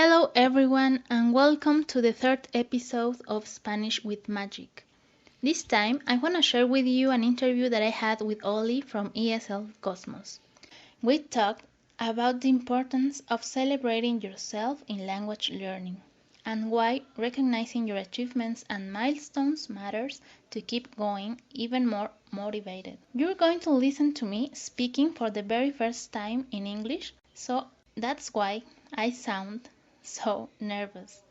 Hello, everyone, and welcome to the third episode of Spanish with Magic. This time, I want to share with you an interview that I had with Oli from ESL Cosmos. We talked about the importance of celebrating yourself in language learning and why recognizing your achievements and milestones matters to keep going even more motivated. You're going to listen to me speaking for the very first time in English, so that's why I sound so nervous.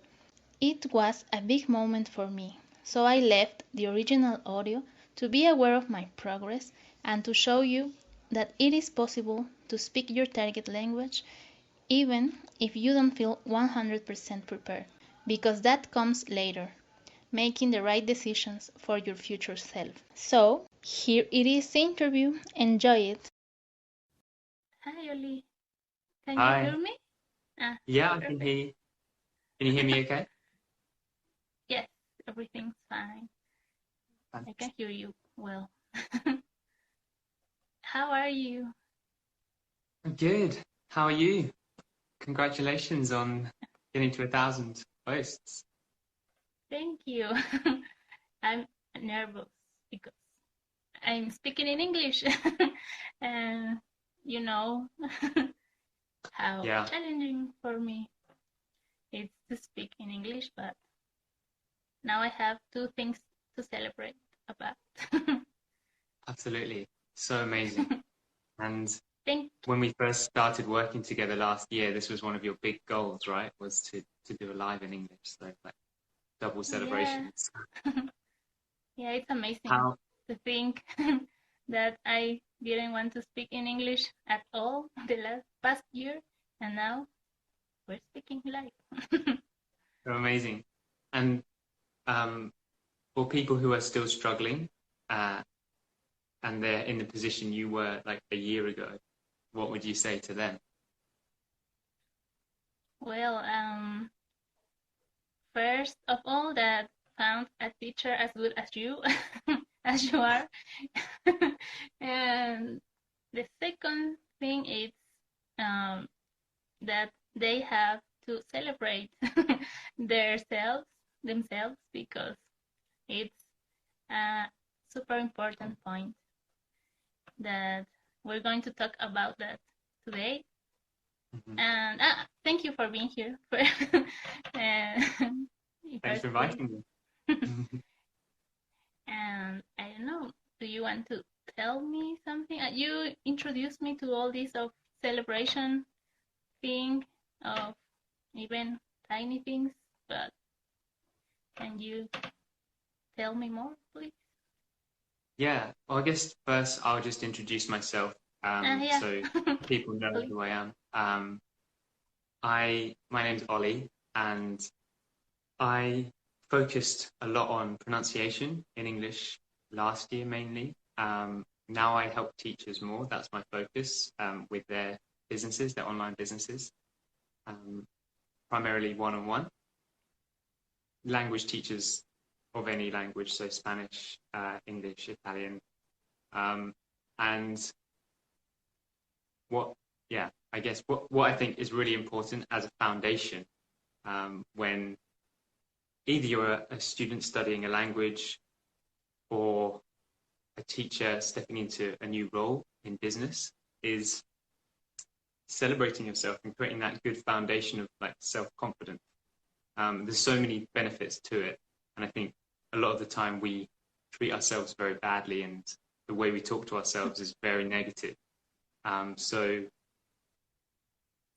It was a big moment for me, so I left the original audio to be aware of my progress and to show you that it is possible to speak your target language even if you don't feel 100% prepared, because that comes later, making the right decisions for your future self. So, here it is the interview. Enjoy it. Hi, Oli. Can you hear Hi. me? Yeah, I can Perfect. hear you. Can you hear me okay? Yes, everything's fine. I can hear you well. How are you? I'm good. How are you? Congratulations on getting to 1,000 posts. Thank you. I'm nervous because I'm speaking in English. And you know how Yeah, challenging for me it's to speak in English, but now I have two things to celebrate about. absolutely. So amazing. And Thank when we first started working together last year, this was one of your big goals, right? Was to do a live in English. So like double yeah. celebrations. Yeah, it's amazing How, to think that I didn't want to speak in English at all the past year, and now we're speaking live. how amazing. And um, for people who are still struggling, uh, and they're in the position you were like a year ago, what would you say to them? Well, first of all, that found a teacher as good as you, as you are, and the second thing is um, that they have to celebrate themselves because it's a super important point that we're going to talk about that today. Mhm. And thank you for being here in Thanks first for place. inviting me. And I don't know, do you want to tell me something? You introduced me to all this of celebration thing, of even tiny things, but can you tell me more, please? Yeah, well, I guess first I'll just introduce myself, Yeah, so people know please. who I am. My name's Ollie, and I focused a lot on pronunciation in English last year mainly. Now I help teachers more. That's my focus with their businesses, their online businesses, um, primarily one-on-one. Language teachers of any language, so Spanish, English, Italian, um, and what, yeah, I guess what I think is really important as a foundation when either you're a student studying a language or a teacher stepping into a new role in business is celebrating yourself and creating that good foundation of like self-confidence. There's so many benefits to it. And I think a lot of the time we treat ourselves very badly and the way we talk to ourselves is very negative. So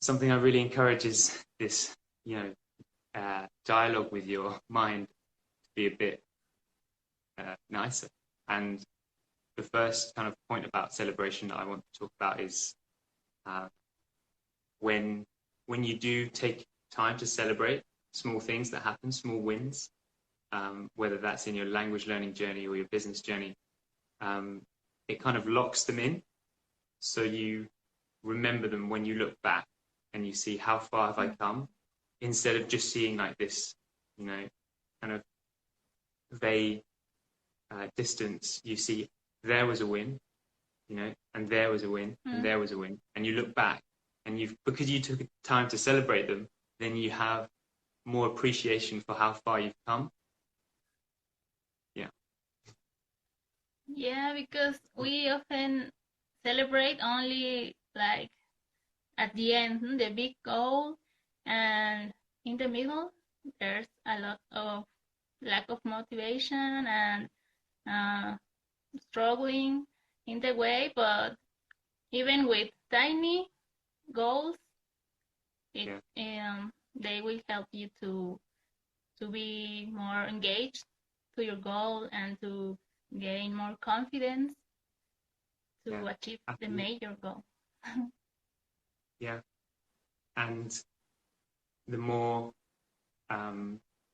something I really encourage is this, dialogue with your mind to be a bit nicer. And the first kind of point about celebration that I want to talk about is uh, when you do take time to celebrate small things that happen, small wins, whether that's in your language learning journey or your business journey, it kind of locks them in. So you remember them when you look back and you see how far have I come, instead of just seeing like this, kind of vague distance. You see there was a win, and there was a win, and there was a win, and you look back and because you took time to celebrate them, then you have more appreciation for how far you've come. Yeah. Yeah, because we often celebrate only like at the end, the big goal, and in the middle, there's a lot of lack of motivation and uh, struggling in the way. But even with tiny goals, they will help you to be more engaged to your goal and to gain more confidence to achieve the major goal. Yeah. And the more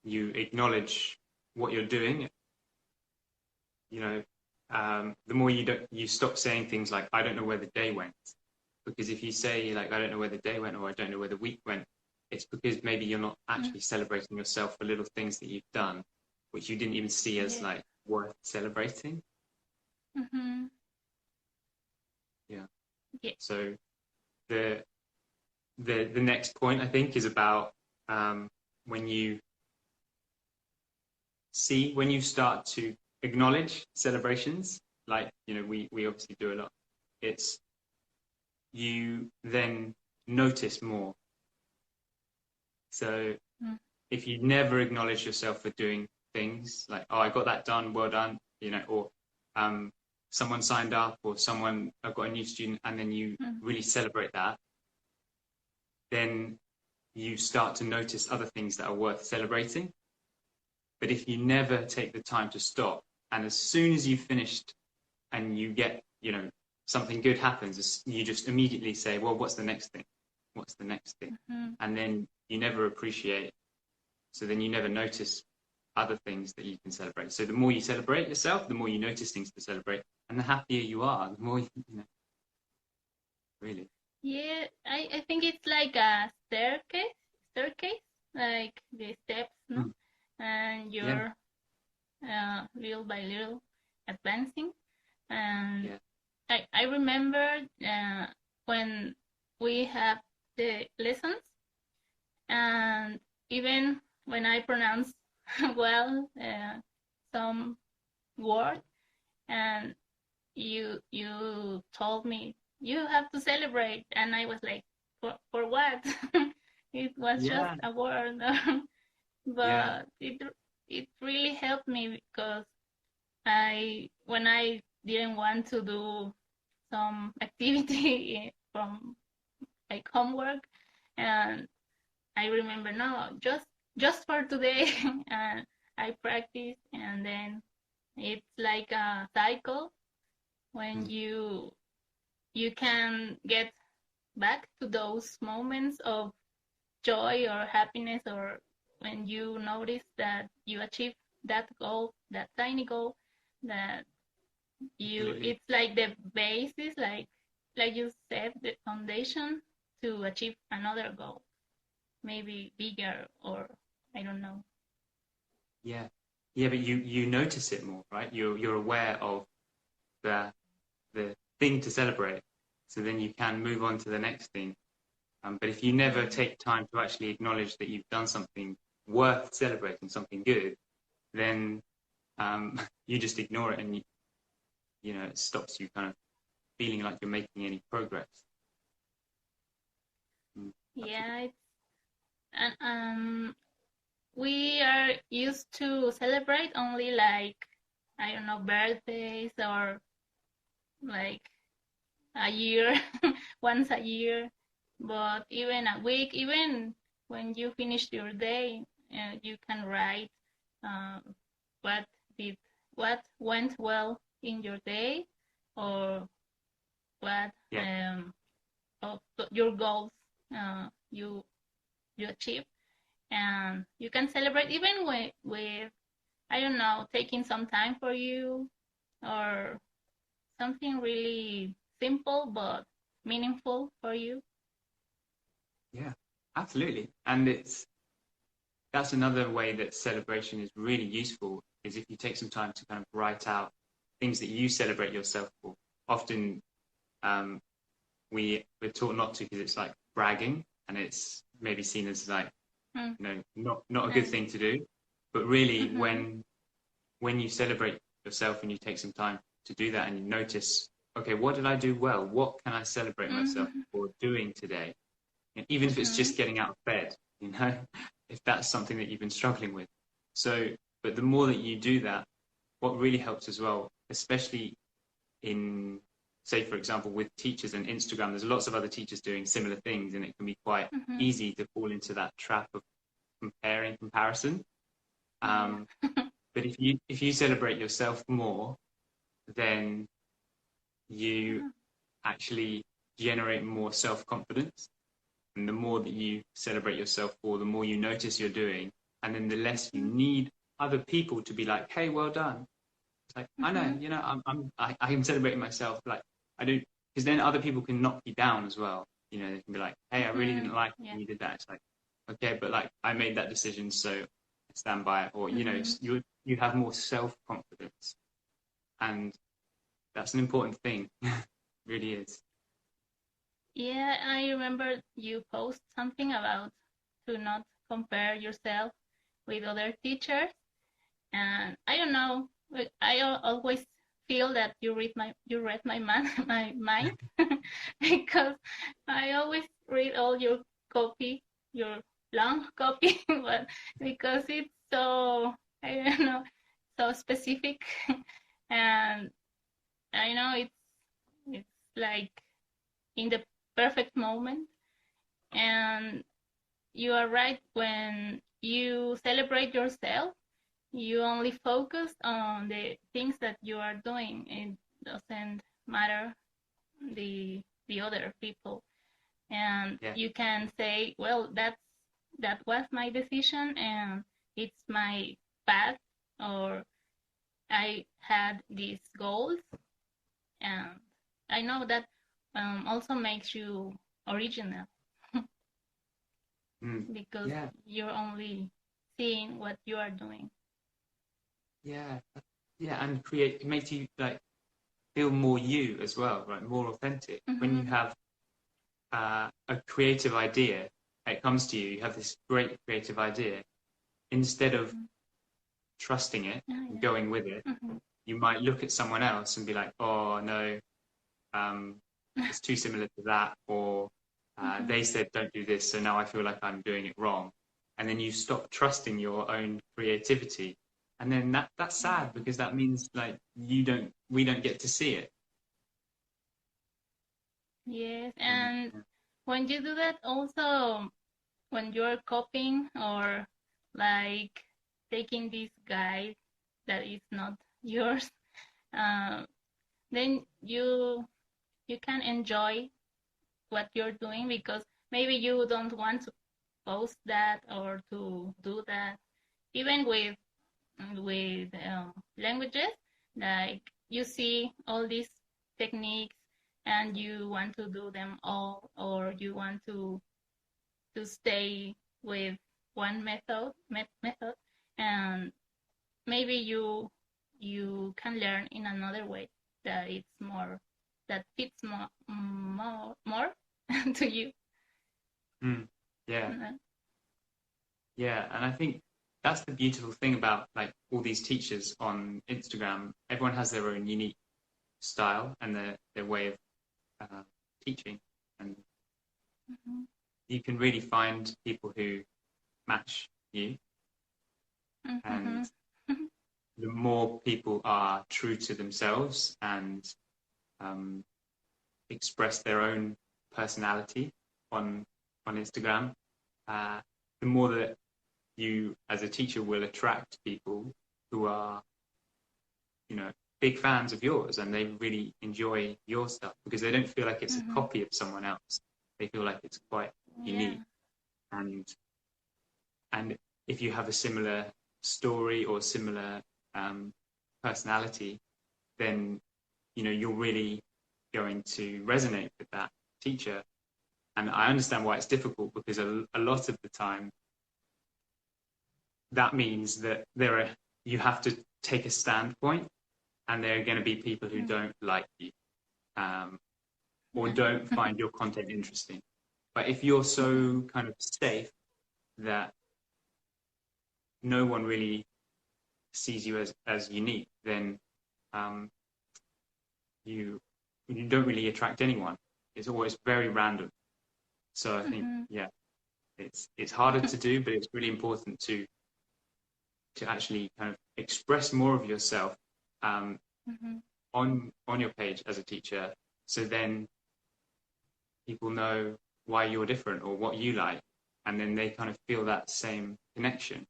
you acknowledge what you're doing, the more you stop saying things like, I don't know where the day went. Because if you say, like, I don't know where the day went, or I don't know where the week went, it's because maybe you're not actually celebrating yourself for little things that you've done, which you didn't even see as like worth celebrating. Mm-hmm. Yeah. So the next point, I think, is about when you start to acknowledge celebrations, like, we obviously do a lot. It's you then notice more. So if you never acknowledge yourself for doing things like, oh, I got that done, well done, or someone signed up, or I've got a new student, and then you really celebrate that, then you start to notice other things that are worth celebrating. But if you never take the time to stop, and as soon as you've finished and you get, something good happens, you just immediately say, well, what's the next thing? What's the next thing? And then you never appreciate. So then you never notice other things that you can celebrate. So the more you celebrate yourself, the more you notice things to celebrate. And the happier you are, the more, really. Yeah, I think it's like a staircase, like the steps, no? And you're little by little advancing. And I remember when we have the lessons, and even when I pronounce well some word, and you told me you have to celebrate, and I was like, for what? It was just a word. But it really helped me, because when I didn't want to do some activity from like homework, and I remember, no, just for today, and I practice, and then it's like a cycle when you can get back to those moments of joy or happiness, or when you notice that you achieve that goal, that tiny goal, that it's like the basis, like you said, the foundation to achieve another goal, maybe bigger, or I don't know. Yeah, but you notice it more, right? You're aware of the thing to celebrate, so then you can move on to the next thing. But if you never take time to actually acknowledge that you've done something worth celebrating, something good, then you just ignore it, and it stops you kind of feeling like you're making any progress. Yeah, and we are used to celebrate only, like, I don't know, birthdays, or like a year, once a year. But even a week, even when you finish your day, you can write what went well in your day, or what of your goals you achieve, and you can celebrate even with I don't know, taking some time for you, or something really simple but meaningful for you. Yeah, absolutely. And that's another way that celebration is really useful, is if you take some time to kind of write out things that you celebrate yourself for. Often we're taught not to, because it's like bragging, and it's maybe seen as like, Mm. not a good thing to do. But really, Mm-hmm. when you celebrate yourself and you take some time to do that and you notice, okay, what did I do well? What can I celebrate myself Mm-hmm. for doing today? And even if it's Mm-hmm. just getting out of bed, if that's something that you've been struggling with. So, but the more that you do that, what really helps as well, especially in, say, for example, with teachers and Instagram, there's lots of other teachers doing similar things, and it can be quite Mm-hmm. easy to fall into that trap of comparison. Yeah. Um, but if you celebrate yourself more, then you actually generate more self-confidence. And the more that you celebrate yourself for, the more you notice you're doing, and then the less you need other people to be like, "Hey, well done." It's like, I know, Mm-hmm. I am celebrating myself. Like, I do, because then other people can knock you down as well. They can be like, "Hey, I really Mm-hmm. didn't like it Yeah. when you did that." It's like, okay, but like I made that decision, so I stand by it. Or Mm-hmm. you have more self confidence, and that's an important thing. Really is. Yeah, I remember you post something about to not compare yourself with other teachers, and I don't know, always feel that you read my man my mind because I always read all your copy, your long copy, but because it's so, I don't know, so specific, and I know it's like in the perfect moment. And you are right, when you celebrate yourself, you only focus on the things that you are doing. It doesn't matter the other people, and Yeah. you can say, well, that was my decision, and it's my path, or I had these goals, and I know that also makes you original Mm. because Yeah. you're only seeing what you are doing. Yeah. Yeah. And it makes you like feel more you as well, right? More authentic. When you Mm-hmm. have a creative idea, it comes to you, you have this great creative idea. Instead of Mm-hmm. trusting it Oh, and yeah. going with it, Mm-hmm. you might look at someone else and be like, oh, no, um, it's too similar to that, or Mm-hmm. they said don't do this, so now I feel like I'm doing it wrong. And then you stop trusting your own creativity. And then that's sad Yeah. because that means like we don't get to see it. Yes, And and when you do that, also when you're copying or like taking this guide that is not yours, uh, then you can enjoy what you're doing, because maybe you don't want to post that or to do that, even with languages, like you see all these techniques and you want to do them all, or you want to stay with one method, and maybe you can learn in another way that it's more, that fits more to you. mm, yeah, Mhm. yeah, and I think that's the beautiful thing about like all these teachers on Instagram. Everyone has their own unique style and their way of uh, teaching, and Mhm. you can really find people who match you. And Mhm. the more people are true to themselves and um, express their own personality on Instagram, uh, the more that you as a teacher will attract people who are, you know, big fans of yours and they really enjoy your stuff because they don't feel like it's a Mhm. copy of someone else. They feel like it's quite Yeah. unique. And if you have a similar story or similar um, personality, then you're really going to resonate with that teacher. And I understand why it's difficult because a lot of the time that means that you have to take a standpoint, and there are going to be people who Mhm. don't like you, or Yeah. don't find your content interesting. But if you're so kind of safe that no one really sees you as unique, then you don't really attract anyone. It's always very random. So I think, yeah, it's harder to do, but it's really important to actually kind of express more of yourself on your page as a teacher. So then people know why you're different or what you like, and then they kind of feel that same connection.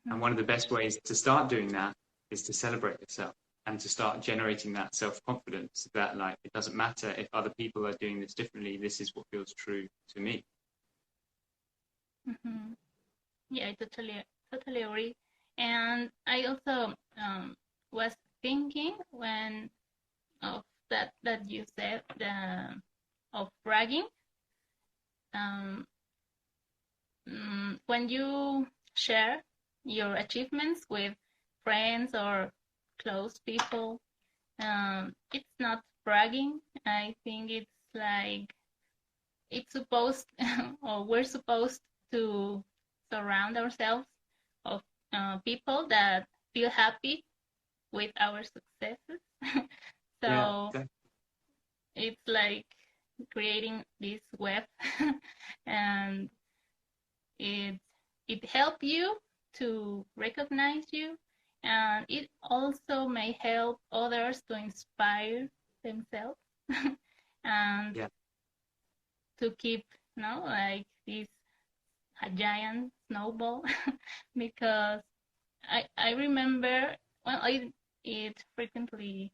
And one of the best ways to start doing that is to celebrate yourself and to start generating that self-confidence that, like, it doesn't matter if other people are doing this differently, this is what feels true to me. Yeah, I totally agree. And I also was thinking when of that you said of bragging. When you share your achievements with friends or close people, it's not bragging. I think it's like it's supposed or we're supposed to surround ourselves of people that feel happy with our successes. So Yeah, exactly. it's like creating this web and it helps you to recognize you, and it also may help others to inspire themselves and Yeah. to keep, like this a giant snowball because I remember, well, it frequently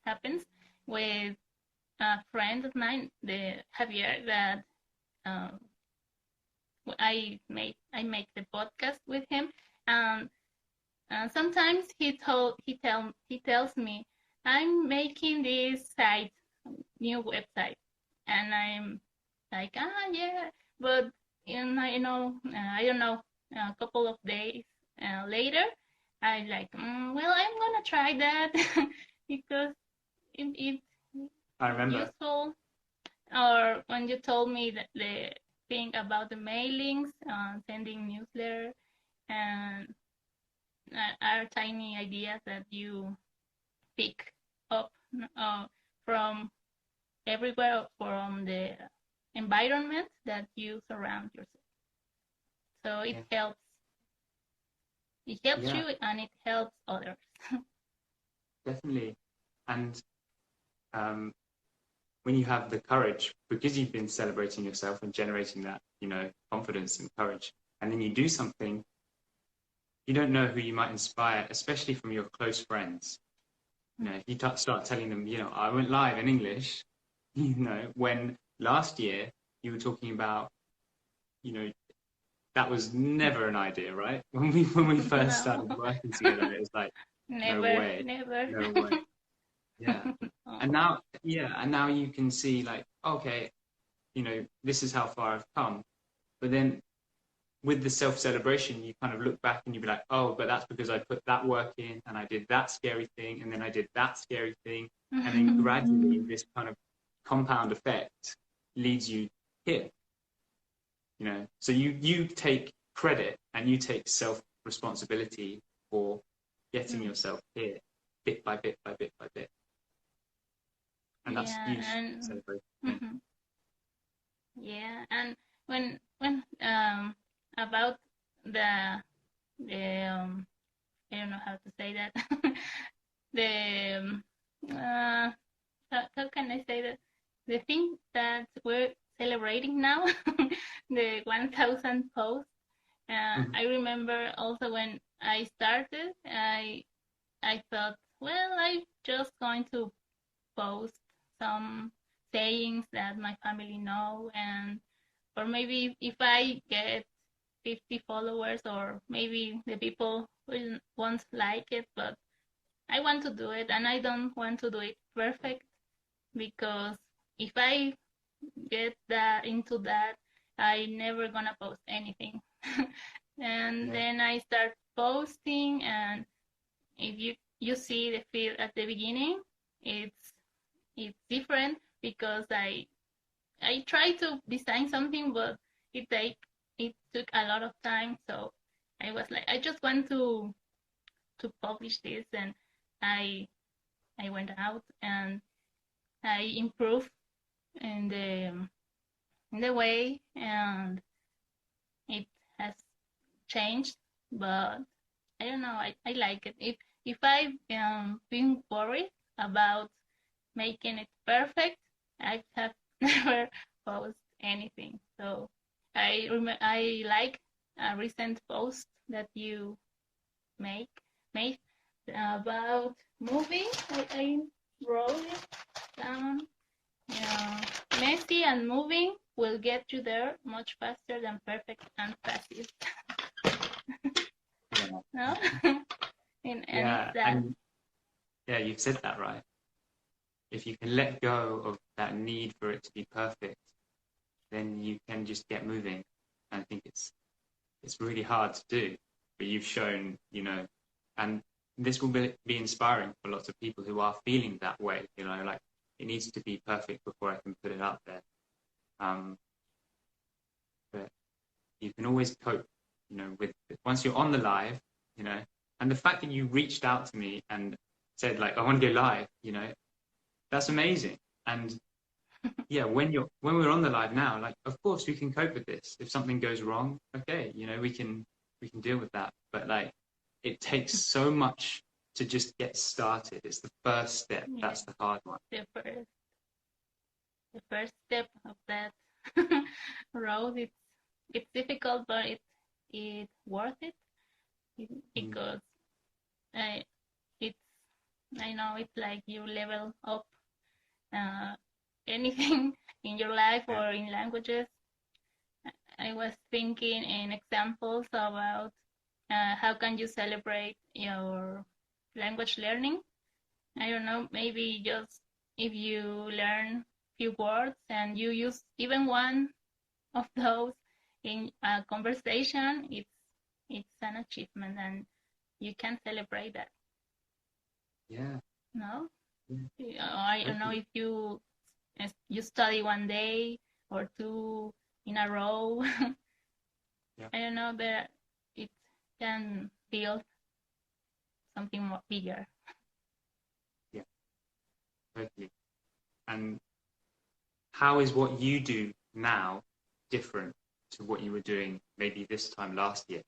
happens with a friend of mine, the Javier, that I make the podcast with him, and sometimes he tells me I'm making this new website, and I'm like, yeah, but I don't know, a couple of days later, I like, well, I'm gonna try that because it's I remember. useful. Or when you told me that the thing about the mailings, sending newsletter, and are tiny ideas that you pick up from everywhere, from the environment that you surround yourself. So it helps. It helps you and it helps others. Definitely. And when you have the courage, because you've been celebrating yourself and generating that, confidence and courage, and then you do something, you don't know who you might inspire, especially from your close friends. If you start telling them, I went live in English, when last year you were talking about, that was never an idea, right? When we first started working together, it was like, no way. Yeah. And now you can see, like, okay, this is how far I've come. But then with the self-celebration, you kind of look back and you be like, oh, but that's because I put that work in and I did that scary thing and then I did that scary thing. And then gradually this kind of compound effect leads you here. So you take credit and you take self-responsibility for getting yourself here, bit by bit by bit by bit. And that's huge celebration. Yeah, and when about the I don't know how to say that. The how can I say that? The thing that we're celebrating now, the 1,000 posts. I remember also when I started, I thought, well, I'm just going to post some sayings that my family know, and or maybe if I get 50 followers, or maybe the people won't like it, but I want to do it, and I don't want to do it perfect, because if I get into that, I never gonna post anything. And then I start posting, and if you see the feed at the beginning, it's different because I I tried to design something, but it took a lot of time. So I was like, I just want to publish this, and I I went out and I improved in the way, and it has changed. But I don't know. I like it. If I've been worried about making it perfect, I have never post anything. So I like a recent post that you make made about moving. I wrote it down. Messy and moving will get you there much faster than perfect and passive. Yeah. No? And Yeah, it's that. and yeah, you've said that right. If you can let go of that need for it to be perfect, then you can just get moving. I think it's really hard to do, but you've shown, and this will be inspiring for lots of people who are feeling that way, like it needs to be perfect before I can put it up there. But you can always cope, with once you're on the live, and the fact that you reached out to me and said like, I want to go live, that's amazing. And yeah, when we're on the live now, like, of course we can cope with this. If something goes wrong, okay, we can deal with that. But like, it takes so much to just get started. It's the first step. Yeah. That's the hard one. The first step of that road, it's difficult, but it's worth it because it's I know it's like you level up anything in your life or in languages. I was thinking in examples about how can you celebrate your language learning. I don't know, maybe just if you learn few words and you use even one of those in a conversation, it's an achievement, and you can celebrate that. Yeah. No? Yeah. I don't know if you study one day or two in a row. Yeah. I don't know that it can build something more bigger. Yeah, totally. And how is what you do now different to what you were doing maybe this time last year?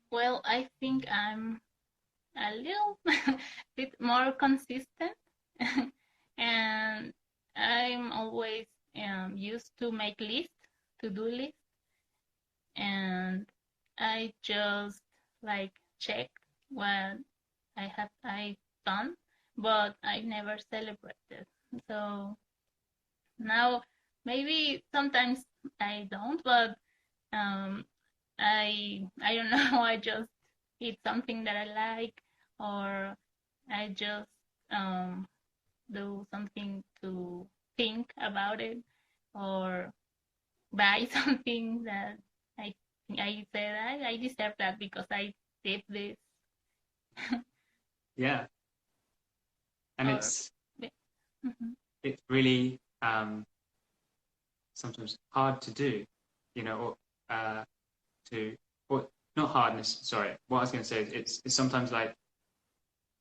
Well, I think I'm a little bit more consistent, and I'm always used to make lists, to-do lists, and I just like check what I done, but I never celebrated. So now maybe sometimes I don't, but um, I don't know. I just eat something that I like, or I just do something to think about it, or buy something that I say that I deserve that because I did this. Yeah. And Or it's really sometimes hard to do, or or not hardness. Sorry, what I was going to say is it's sometimes like,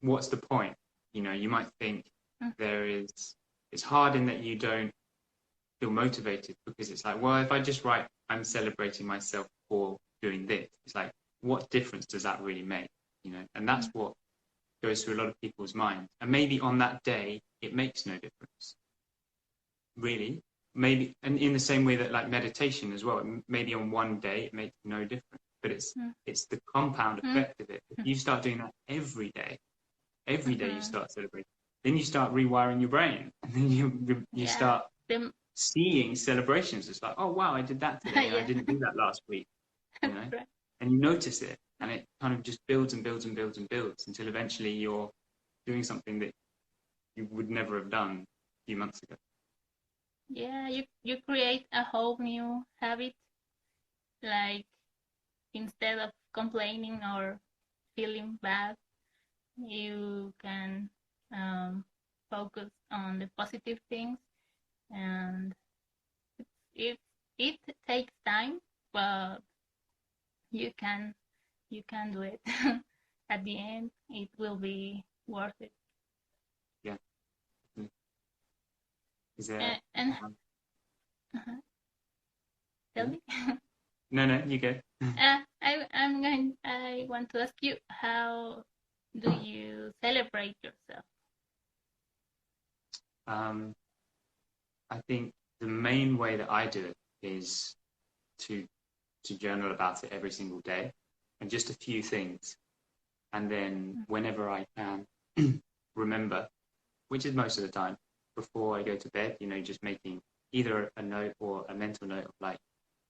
what's the point? You might think it's hard in that you don't feel motivated because it's like, well, if I just write, I'm celebrating myself for doing this. It's like, what difference does that really make? And that's what goes through a lot of people's minds. And maybe on that day, it makes no difference. Really, maybe, and in the same way that like meditation as well, maybe on one day it makes no difference, but it's the compound effect of it. If you start doing that every day you start celebrating, then you start rewiring your brain, and then you start seeing celebrations. It's like, oh wow, I did that today, and I didn't do that last week, and you notice it, and it kind of just builds and builds and builds and builds until eventually you're doing something that you would never have done a few months ago. Yeah, you create a whole new habit, like instead of complaining or feeling bad, you can focus on the positive things, and it takes time, but you can do it. At the end, it will be worth it. Yeah. Is there? Uh-huh. Tell me. No, you go. I want to ask you, how do you celebrate yourself? I think the main way that I do it is to journal about it every single day, and just a few things, and then whenever I can remember, which is most of the time, before I go to bed, just making either a note or a mental note of like,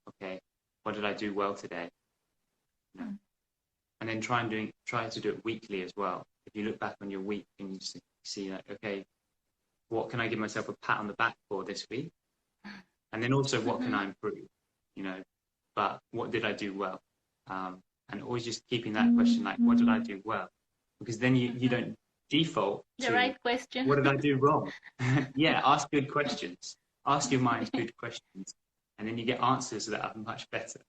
okay, what did I do well today? And then try to do it weekly as well. If you look back on your week and you see like, okay, what can I give myself a pat on the back for this week? And then also, what can I improve? But what did I do well? And always just keeping that question, like, what did I do well? Because then you don't default to the right question. What did I do wrong? Yeah, ask good questions. Ask your mind good questions, and then you get answers that are much better.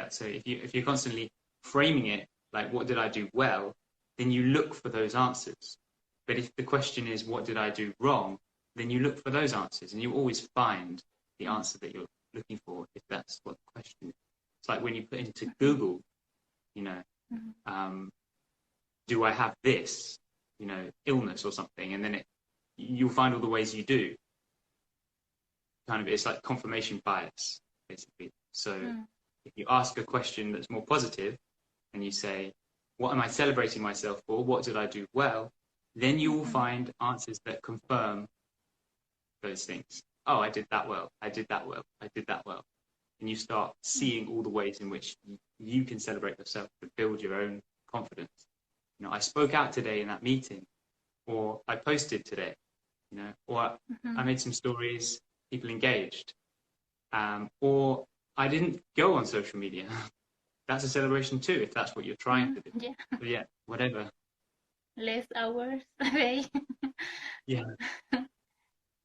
So if you're constantly framing it like, what did I do well, then you look for those answers. But if the question is, what did I do wrong, then you look for those answers, and you always find the answer that you're looking for, if that's what the question is. It's like when you put into Google, do I have this, illness or something, and then you'll find all the ways you do. It's like confirmation bias, basically. So if you ask a question that's more positive, and you say, what am I celebrating myself for? What did I do well? Then you will find answers that confirm those things. Oh, I did that well. I did that well. I did that well. And you start seeing all the ways in which you can celebrate yourself to build your own confidence. I spoke out today in that meeting, or I posted today, or I made some stories, people engaged, or I didn't go on social media. That's a celebration too, if that's what you're trying to do. Yeah. But yeah, whatever. Less hours a day. Yeah.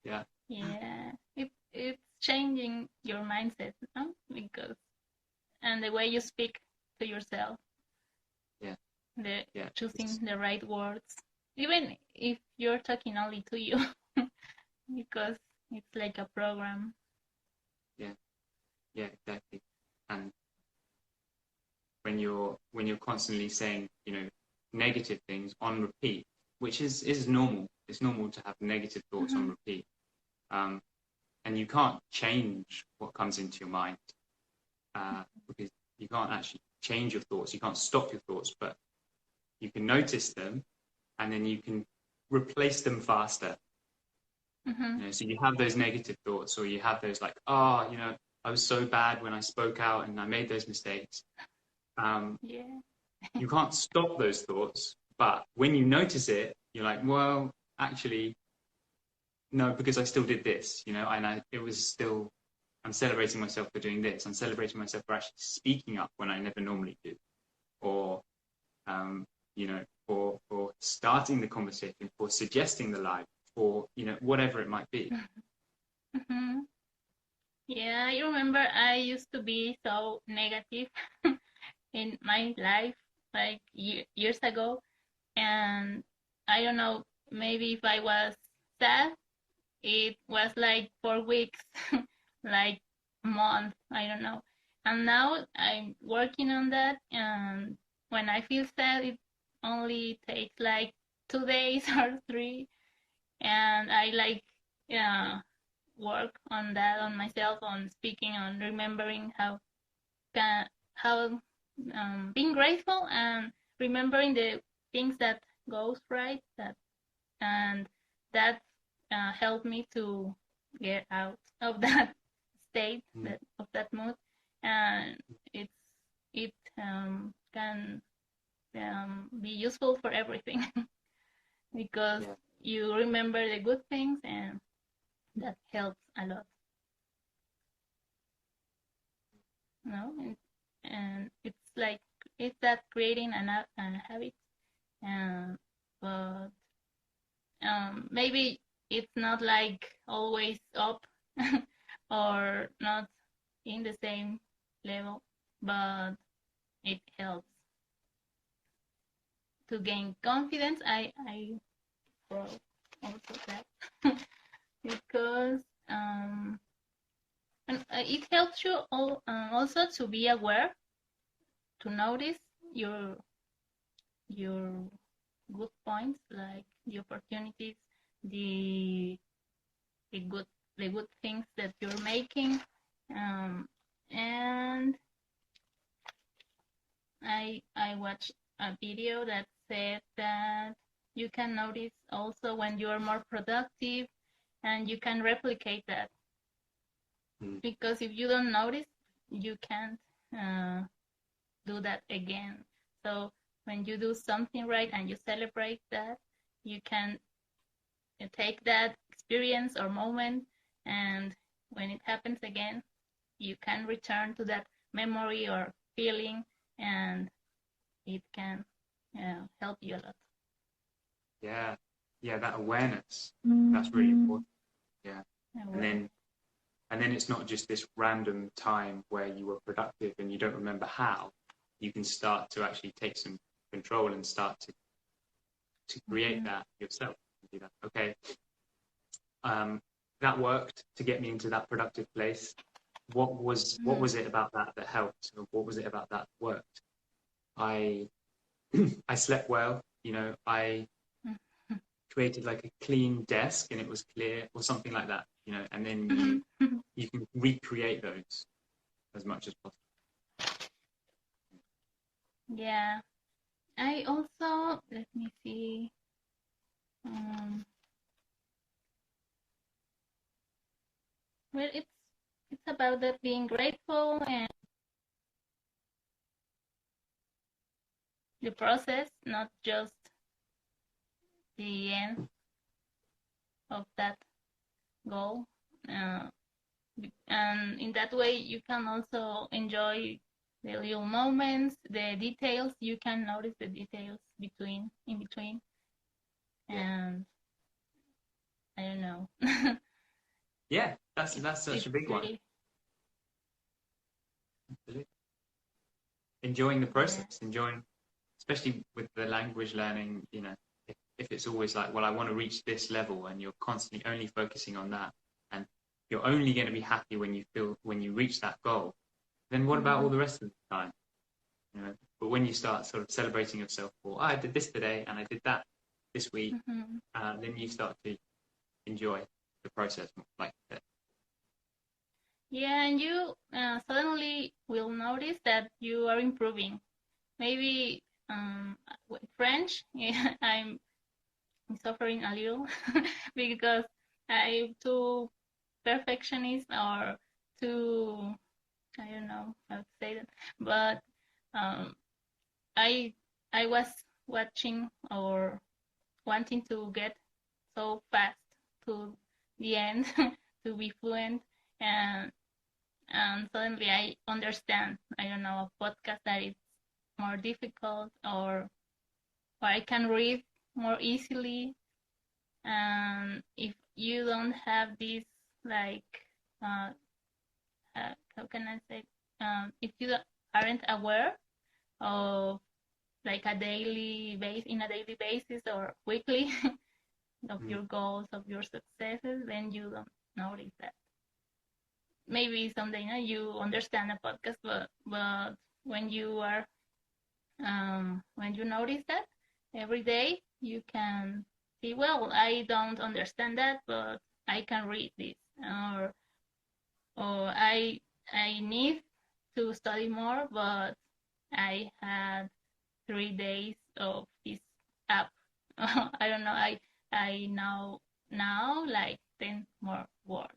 Yeah. Yeah. It's changing your mindset, no? And the way you speak to yourself. Yeah. Choosing the right words, even if you're talking only to you, because it's like a program. Yeah, exactly. And when you're constantly saying, negative things on repeat, which is normal. It's normal to have negative thoughts on repeat. And you can't change what comes into your mind, because you can't actually change your thoughts. You can't stop your thoughts, but you can notice them, and then you can replace them faster. So you have those negative thoughts, or you have those like, I was so bad when I spoke out and I made those mistakes. You can't stop those thoughts, but when you notice it, you're like, well, actually, no, because I still did this, and I'm celebrating myself for doing this. I'm celebrating myself for actually speaking up when I never normally do, or for starting the conversation, for suggesting the live, for whatever it might be. Yeah, I remember I used to be so negative in my life, like years ago, and I don't know, maybe if I was sad, it was like 4 weeks, like a month, I don't know. And now I'm working on that, and when I feel sad, it only takes like 2 days or 3, and I like work on that, on myself, on speaking, on remembering how being grateful and remembering the things that goes right, and that helped me to get out of that state, of that mood, and it can be useful for everything because you remember the good things, and that helps a lot. And it's like, it's that creating a habit, but maybe it's not like always up or not in the same level, but it helps to gain confidence. I wrote also that because and it helps you also to be aware, to notice your good points, like the opportunities, the the good the good things that you're making, and I watched a video that said that you can notice also when you are more productive, and you can replicate that. Because if you don't notice, you can't do that again. So when you do something right and you celebrate that, you can take that experience or moment, and when it happens again, you can return to that memory or feeling, and it can help you a lot. Yeah, that awareness, that's really important. Yeah. And then it's not just this random time where you were productive and you don't remember how. You can start to actually take some control and start to create that yourself. Do that. Okay. That worked to get me into that productive place. What was it about that helped? Or what was it about that worked? I slept well. I created like a clean desk and it was clear, or something like that. And then you can recreate those as much as possible. Yeah. I also, let me see. Well, it's about that being grateful and the process, not just the end of that goal. And in that way, you can also enjoy the little moments, the details. You can notice the details in between. And I don't know. Yeah, that's such a big one. Absolutely. Enjoying the process, enjoying, especially with the language learning, if it's always like, well, I want to reach this level, and you're constantly only focusing on that, and you're only going to be happy when you reach that goal, then what about all the rest of the time? But when you start sort of celebrating yourself for, I did this today and I did that this week, then you start to enjoy the process, like that. Yeah, and you suddenly will notice that you are improving. Maybe with French, I'm suffering a little because I'm too perfectionist, or too, I don't know how to say that, but I was watching or wanting to get so fast to the end to be fluent, and suddenly I understand, I don't know, a podcast that is more difficult, or I can read more easily. And if you don't have this, like, how can I say, if you aren't aware of like in a daily basis or weekly of your goals, of your successes, then you don't notice that. Maybe someday you understand a podcast, but when you are when you notice that every day, you can see, well, I don't understand that, but I can read this, or I need to study more, but I had 3 days of this app. I don't know. I know now like 10 more words,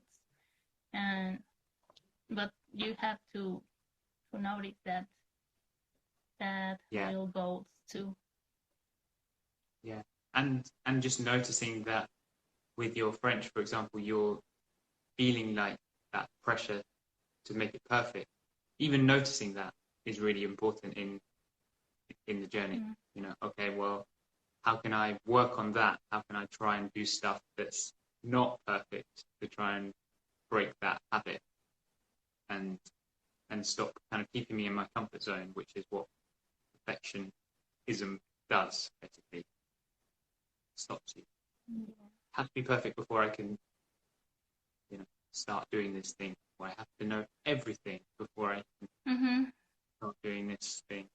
but you have to notice that real goals too. Yeah, and just noticing that with your French, for example, you're feeling like that pressure to make it perfect. Even noticing that is really important in the journey. Okay, well, how can I work on that? How can I try and do stuff that's not perfect to try and break that habit and stop kind of keeping me in my comfort zone, which is what perfectionism does, basically. Stops you. Have to be perfect before I can, start doing this thing. Or I have to know everything before I can start doing this thing.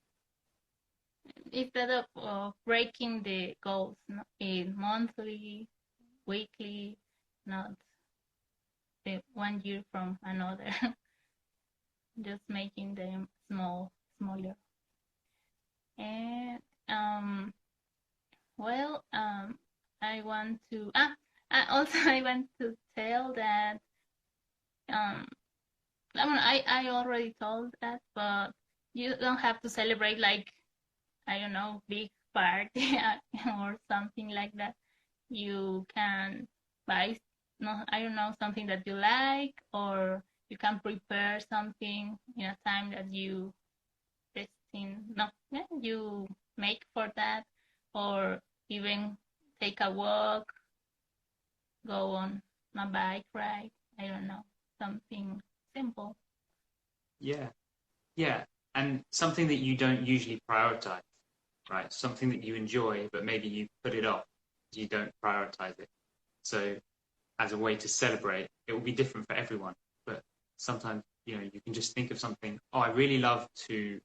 Instead of breaking the goals in monthly, weekly, not the 1 year from another, just making them smaller. And I want to I want to tell that I already told that, but you don't have to celebrate like, I don't know, big party or something like that. You can buy, no, I don't know, something that you like, or you can prepare something in a time that you you make for that, or even take a walk, go on a bike ride. I don't know, something simple. Yeah, and something that you don't usually prioritize, right? Something that you enjoy, but maybe you put it off, you don't prioritize it. So as a way to celebrate, it will be different for everyone, but sometimes, you can just think of something, I really love to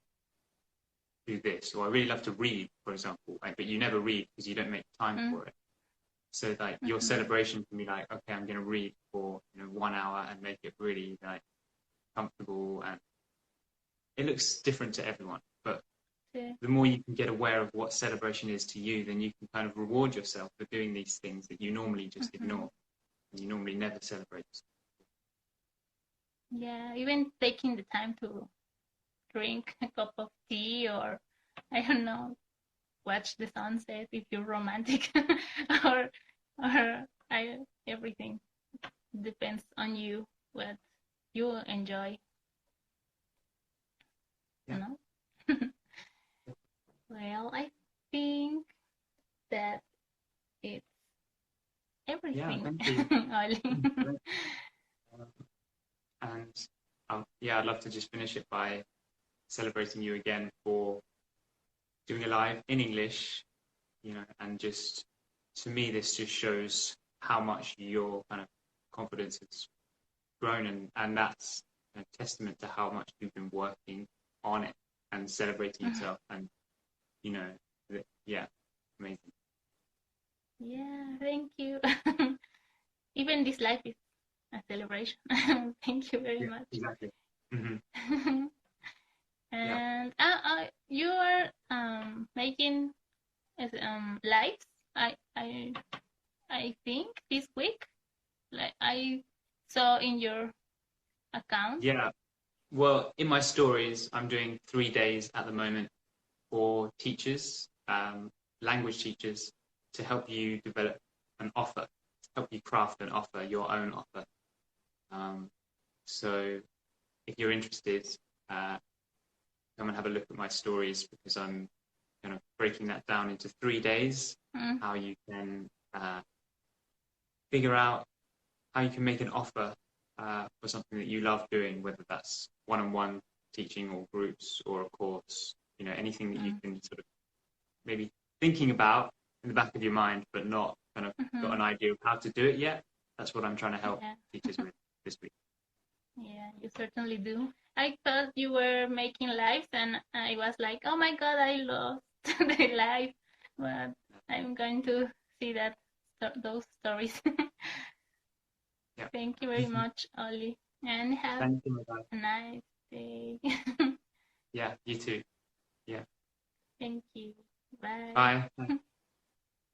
do this, or I really love to read, for example, but you never read because you don't make time for it. So like your celebration can be like, okay, I'm going to read for 1 hour and make it really like comfortable, and it looks different to everyone. But the more you can get aware of what celebration is to you, then you can kind of reward yourself for doing these things that you normally just ignore, and you normally never celebrate. Yeah, even taking the time to drink a cup of tea, or I don't know, watch the sunset if you're romantic, or everything depends on you, what you enjoy. Yeah. Well, I think that it's everything. Yeah, thank you. And I'd love to just finish it by celebrating you again for doing a live in English, and just, to me, this just shows how much your kind of confidence has grown, and that's a testament to how much you've been working on it and celebrating yourself, and amazing. Yeah, thank you. Even this life is a celebration. Thank you very much. Exactly. And you are making lives. I think this week, like I saw in your account. Yeah. Well, in my stories, I'm doing 3 days at the moment for teachers, language teachers, to help you develop an offer, to help you craft an offer, your own offer. So if you're interested, come and have a look at my stories, because I'm kind of breaking that down into 3 days, how you can figure out how you can make an offer for something that you love doing, whether that's one-on-one teaching or groups or a course, anything that you can sort of maybe thinking about in the back of your mind, but not kind of got an idea of how to do it yet. That's what I'm trying to help teachers with this week. Yeah, you certainly do. I thought you were making lives, and I was like, oh my God, I lost the live, but I'm going to see those stories. Yeah. Thank you very much, Ollie, and have a nice day. Yeah, you too. Yeah. Thank you. Bye. Bye.